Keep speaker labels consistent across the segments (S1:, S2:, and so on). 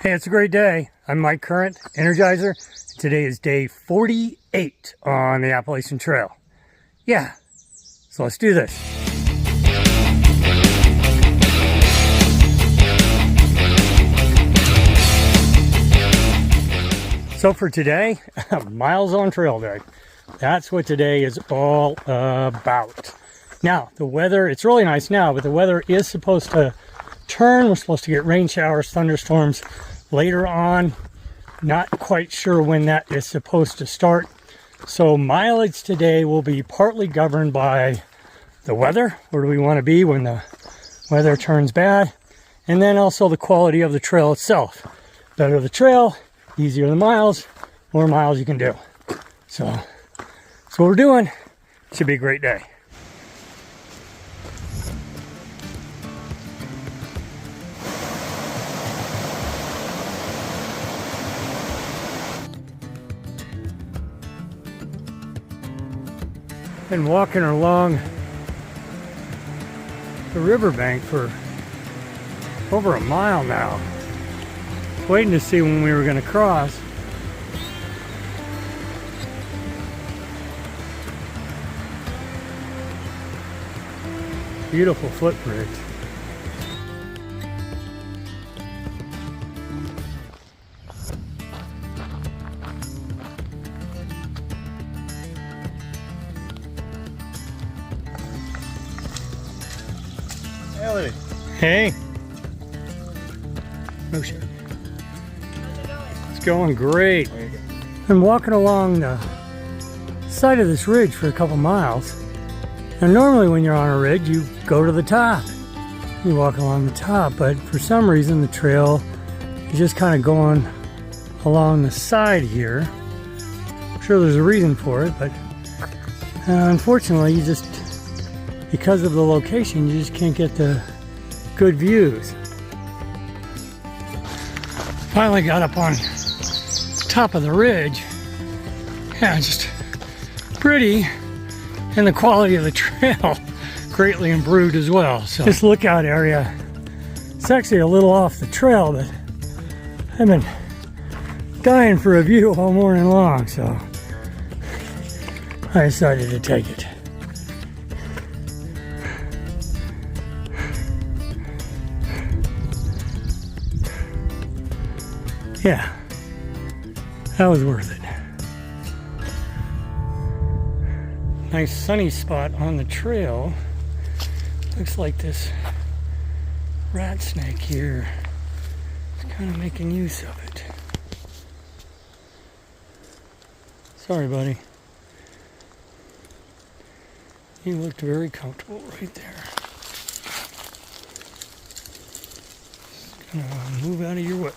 S1: Hey, it's a great day. I'm Mike Current, Energizer. Today is day 48 on the Appalachian Trail. Yeah, so let's do this. So for today, miles on trail day. That's what today is all about. Now, the weather, it's really nice now, but the weather is supposed to turn. We're supposed to get rain showers, thunderstorms later on. Not quite sure when that is supposed to start. So mileage today will be partly governed by the weather. Where do we want to be when the weather turns bad? And then also the quality of the trail itself. Better the trail, easier the miles, more miles you can do. So that's what we're doing. Should be a great day. Been walking along the riverbank for over a mile now, waiting to see when we were going to cross. Beautiful footbridge. Hey. Oh shit.
S2: How's it going?
S1: It's going great. I'm walking along the side of this ridge for a couple miles. Now normally when you're on a ridge, you go to the top. You walk along the top, but for some reason the trail is just kind of going along the side here. I'm sure there's a reason for it, but unfortunately you just, because of the location, you just can't get the good views. Finally got up on top of the ridge. Yeah, just pretty, and the quality of the trail greatly improved as well. So this lookout area, it's actually a little off the trail, but I've been dying for a view all morning long, so I decided to take it. Yeah, that was worth it. Nice sunny spot on the trail. Looks like this rat snake here is kind of making use of it. Sorry, buddy. You looked very comfortable right there. Just gonna move out of your way.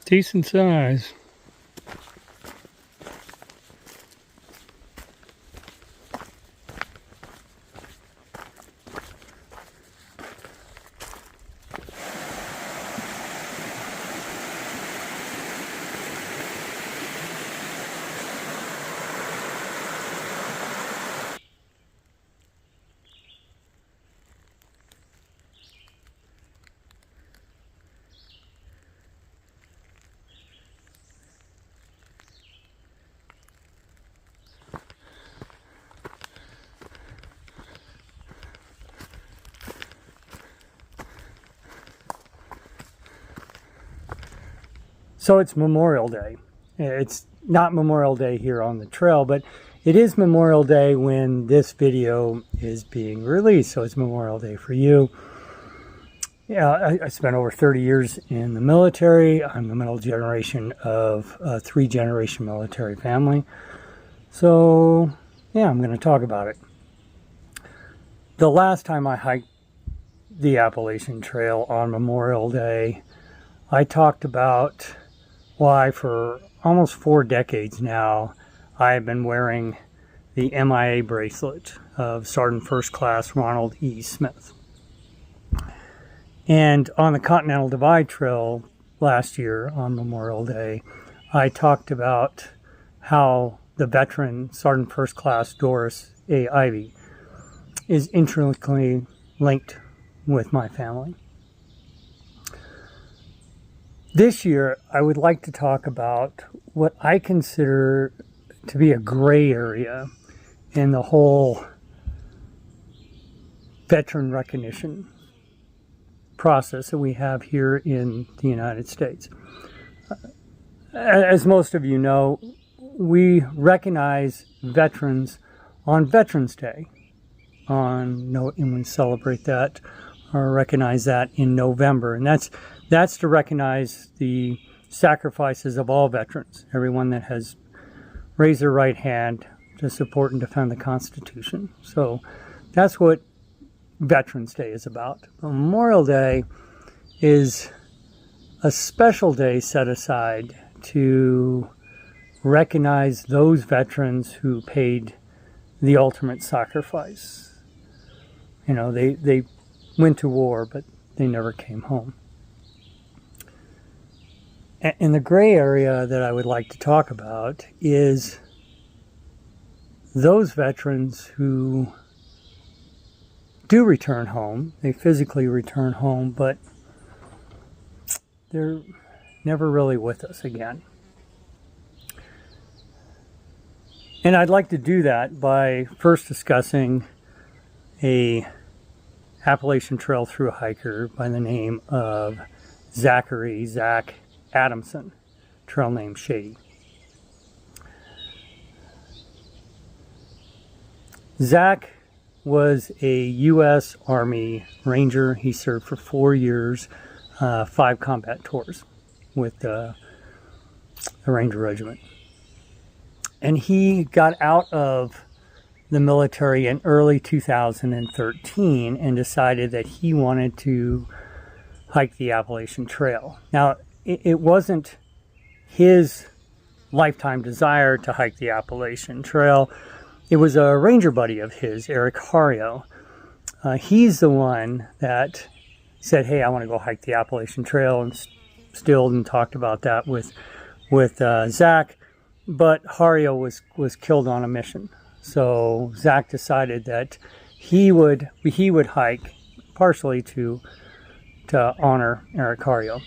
S1: Decent size. So it's Memorial Day. It's not Memorial Day here on the trail, but it is Memorial Day when this video is being released. So it's Memorial Day for you. Yeah, I spent over 30 years in the military. I'm the middle generation of a 3-generation military family. So yeah, I'm going to talk about it. The last time I hiked the Appalachian Trail on Memorial Day, I talked about why for almost 4 decades now I have been wearing the MIA bracelet. of Sergeant First Class Ronald E. Smith. And on the Continental Divide Trail last year on Memorial Day, I talked about how the veteran Sergeant First Class Doris A. Ivy is intricately linked with my family. This year, I would like to talk about what I consider to be a gray area in the whole veteran recognition process that we have here in the United States. As most of you know, we recognize veterans on Veterans Day, and we celebrate that or recognize that in November, and that's to recognize the sacrifices of all veterans, everyone that has raised their right hand to support and defend the Constitution. So that's what Veterans Day is about. Memorial Day is a special day set aside to recognize those veterans who paid the ultimate sacrifice. You know, they went to war, but they never came home. And the gray area that I would like to talk about is those veterans who do return home. They physically return home, but they're never really with us again. And I'd like to do that by first discussing a Appalachian Trail thru-hiker by the name of Zach Adamson, trail name Shady. Zach was a U.S. Army Ranger. He served for 4 years, 5 combat tours with the Ranger Regiment. And he got out of the military in early 2013 and decided that he wanted to hike the Appalachian Trail. Now, it wasn't his lifetime desire to hike the Appalachian Trail. It was a ranger buddy of his, Eric Hario. He's the one that said, hey, I want to go hike the Appalachian Trail, and stilled and talked about that with Zach. But Hario was killed on a mission. So Zach decided that he would hike partially to honor Eric Hario.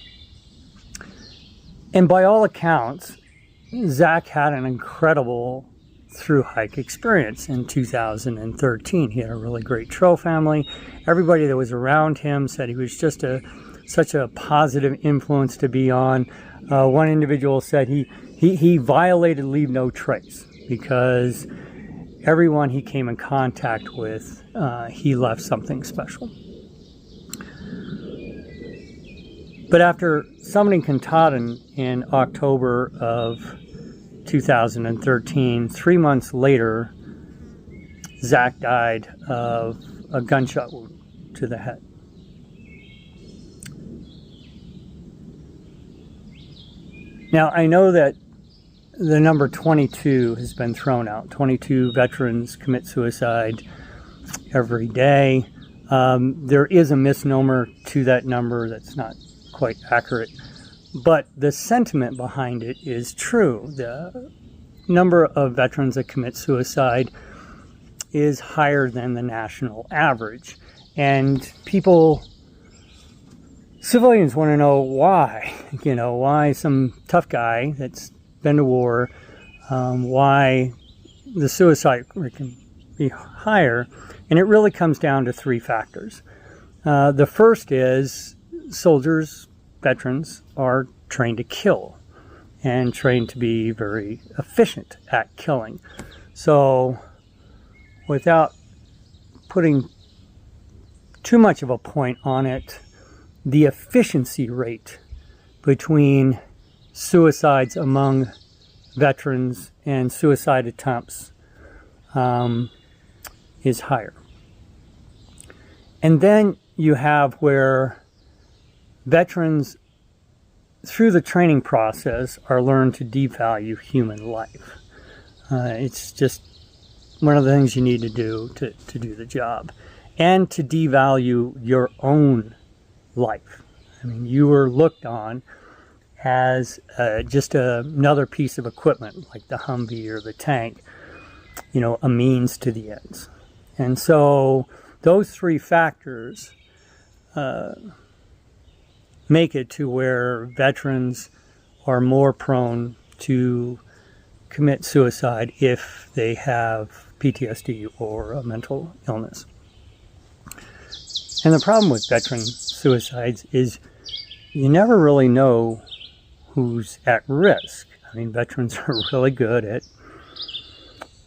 S1: And by all accounts, Zach had an incredible thru-hike experience in 2013. He had a really great trail family. Everybody that was around him said he was just such a positive influence to be on. One individual said he violated leave no trace, because everyone he came in contact with, he left something special. But after summiting Katahdin in October of 2013, 3 months later, Zach died of a gunshot wound to the head. Now, I know that the number 22 has been thrown out. 22 veterans commit suicide every day. There is a misnomer to that number that's not quite accurate, but the sentiment behind it is true. The number of veterans that commit suicide is higher than the national average, and civilians want to know why. Why some tough guy that's been to war, why the suicide rate can be higher, and it really comes down to 3 factors. The first is veterans are trained to kill and trained to be very efficient at killing. So without putting too much of a point on it, the efficiency rate between suicides among veterans and suicide attempts is higher. And then you have where veterans, through the training process, are learned to devalue human life. It's just one of the things you need to do to do the job, and to devalue your own life. I mean, you were looked on as just another piece of equipment, like the Humvee or the tank, you know, a means to the ends. And so those three factors make it to where veterans are more prone to commit suicide if they have PTSD or a mental illness. And the problem with veteran suicides is you never really know who's at risk. I mean, veterans are really good at,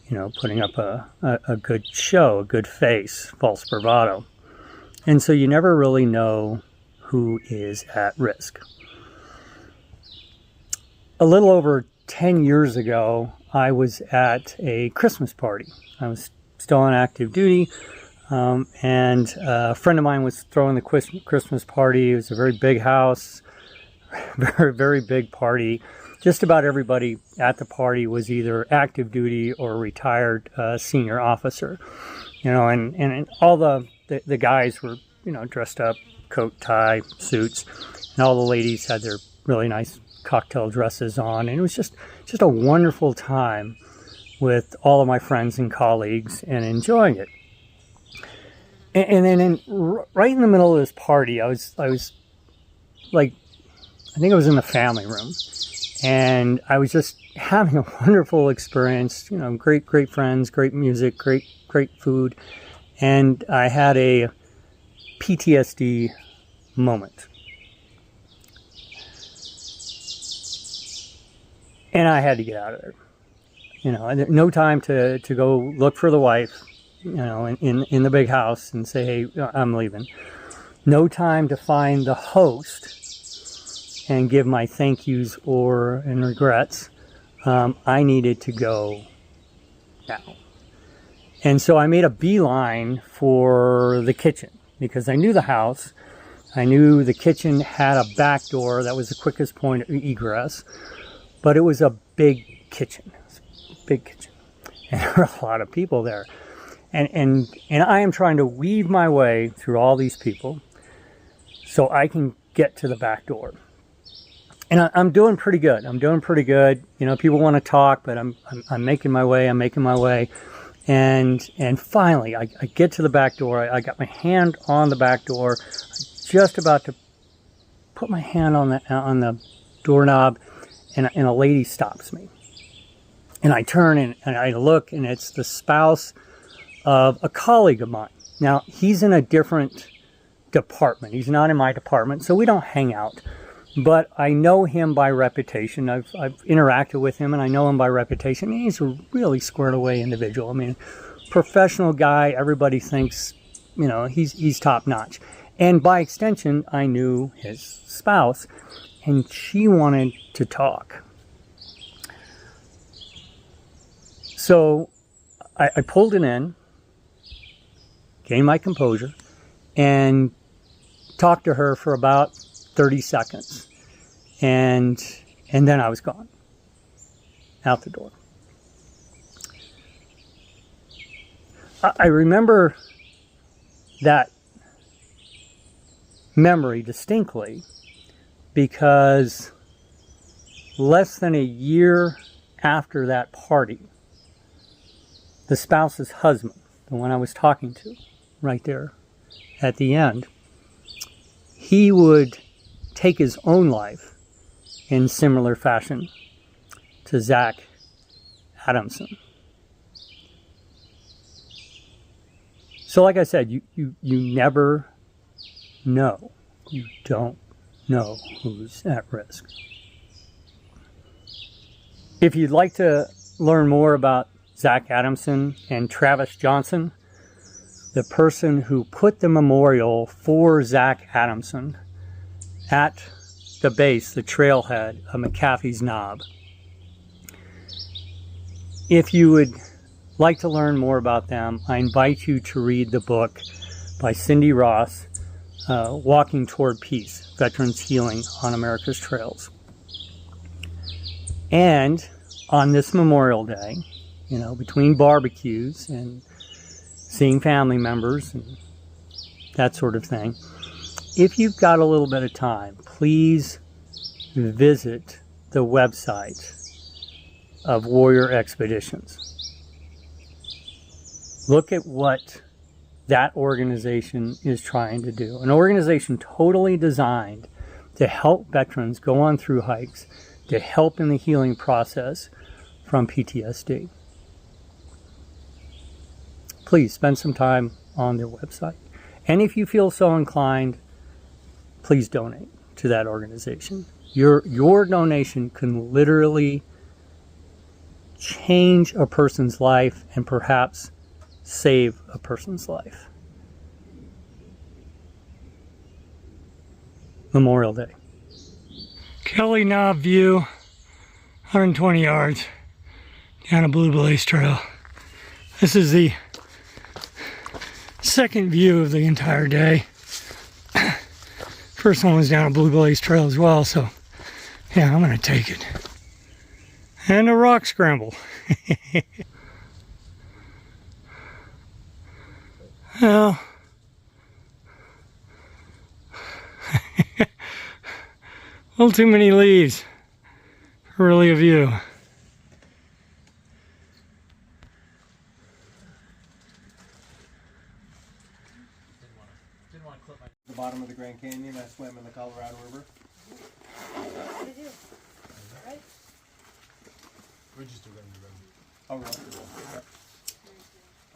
S1: you know, putting up a good show, a good face, false bravado. And so you never really know who is at risk. A little over 10 years ago, I was at a Christmas party. I was still on active duty, and a friend of mine was throwing the Christmas party. It was a very big house, very, very big party. Just about everybody at the party was either active duty or retired senior officer. You know, and all the guys were, you know, dressed up, coat, tie, suits, and all the ladies had their really nice cocktail dresses on, and it was just a wonderful time with all of my friends and colleagues and enjoying it. And then right in the middle of this party, I was like, I think I was in the family room, and I was just having a wonderful experience, you know, great friends, great music, great food, and I had a PTSD moment. And I had to get out of there. You know, no time to go look for the wife, you know, in the big house and say, hey, I'm leaving. No time to find the host and give my thank yous and regrets. I needed to go now. And so I made a beeline for the kitchen because I knew the house. I knew the kitchen had a back door. That was the quickest point of egress. But it was a big kitchen. It was a big kitchen. And there were a lot of people there. And I am trying to weave my way through all these people so I can get to the back door. And I'm doing pretty good. You know, people want to talk, but I'm making my way. And finally, I get to the back door. I got my hand on the back door. I'm just about to put my hand on the doorknob, and a lady stops me. And I turn and I look, and it's the spouse of a colleague of mine. Now, he's in a different department. He's not in my department, so we don't hang out. But I know him by reputation. I've interacted with him, and I know him by reputation. He's a really squared away individual. I mean, professional guy. Everybody thinks, you know, he's top notch. And by extension, I knew his spouse, and she wanted to talk. So I pulled it in, gained my composure, and talked to her for about 30 seconds. And then I was gone, out the door. I remember that memory distinctly because less than a year after that party, the spouse's husband, the one I was talking to right there at the end, he would take his own life in similar fashion to Zach Adamson. So like I said, you never know. You don't know who's at risk. If you'd like to learn more about Zach Adamson and Travis Johnson, the person who put the memorial for Zach Adamson at the base, the trailhead of McAfee's Knob. If you would like to learn more about them, I invite you to read the book by Cindy Ross, Walking Toward Peace, Veterans Healing on America's Trails. And on this Memorial Day, you know, between barbecues and seeing family members and that sort of thing. If you've got a little bit of time, please visit the website of Warrior Expeditions. Look at what that organization is trying to do. An organization totally designed to help veterans go on through hikes, to help in the healing process from PTSD. Please spend some time on their website. And if you feel so inclined, please donate to that organization. Your donation can literally change a person's life and perhaps save a person's life. Memorial Day. Kelly Knob view, 120 yards down a Blue Blaze Trail. This is the second view of the entire day. First one was down a Blue Blaze Trail as well, so yeah, I'm gonna take it. And a rock scramble. Well, a little too many leaves for really a view.
S3: Didn't want to clip the bottom of the Grand Canyon. I swam in the Colorado River.
S2: What did you do? Right?
S3: We just do run the road. Oh, right. Yep.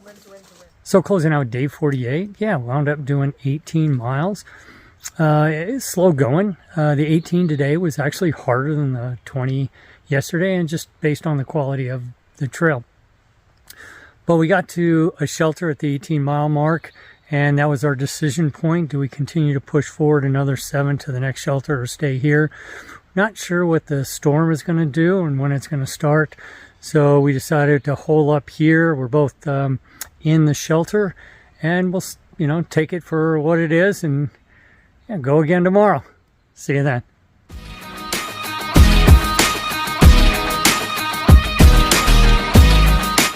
S2: When to win.
S1: So closing out day 48, yeah, wound up doing 18 miles. It's slow going. The 18 today was actually harder than the 20 yesterday, and just based on the quality of the trail. But we got to a shelter at the 18-mile mark, and that was our decision point. Do we continue to push forward another 7 to the next shelter or stay here? Not sure what the storm is going to do and when it's going to start. So we decided to hole up here. We're both in the shelter, and we'll, take it for what it is and go again tomorrow. See you then.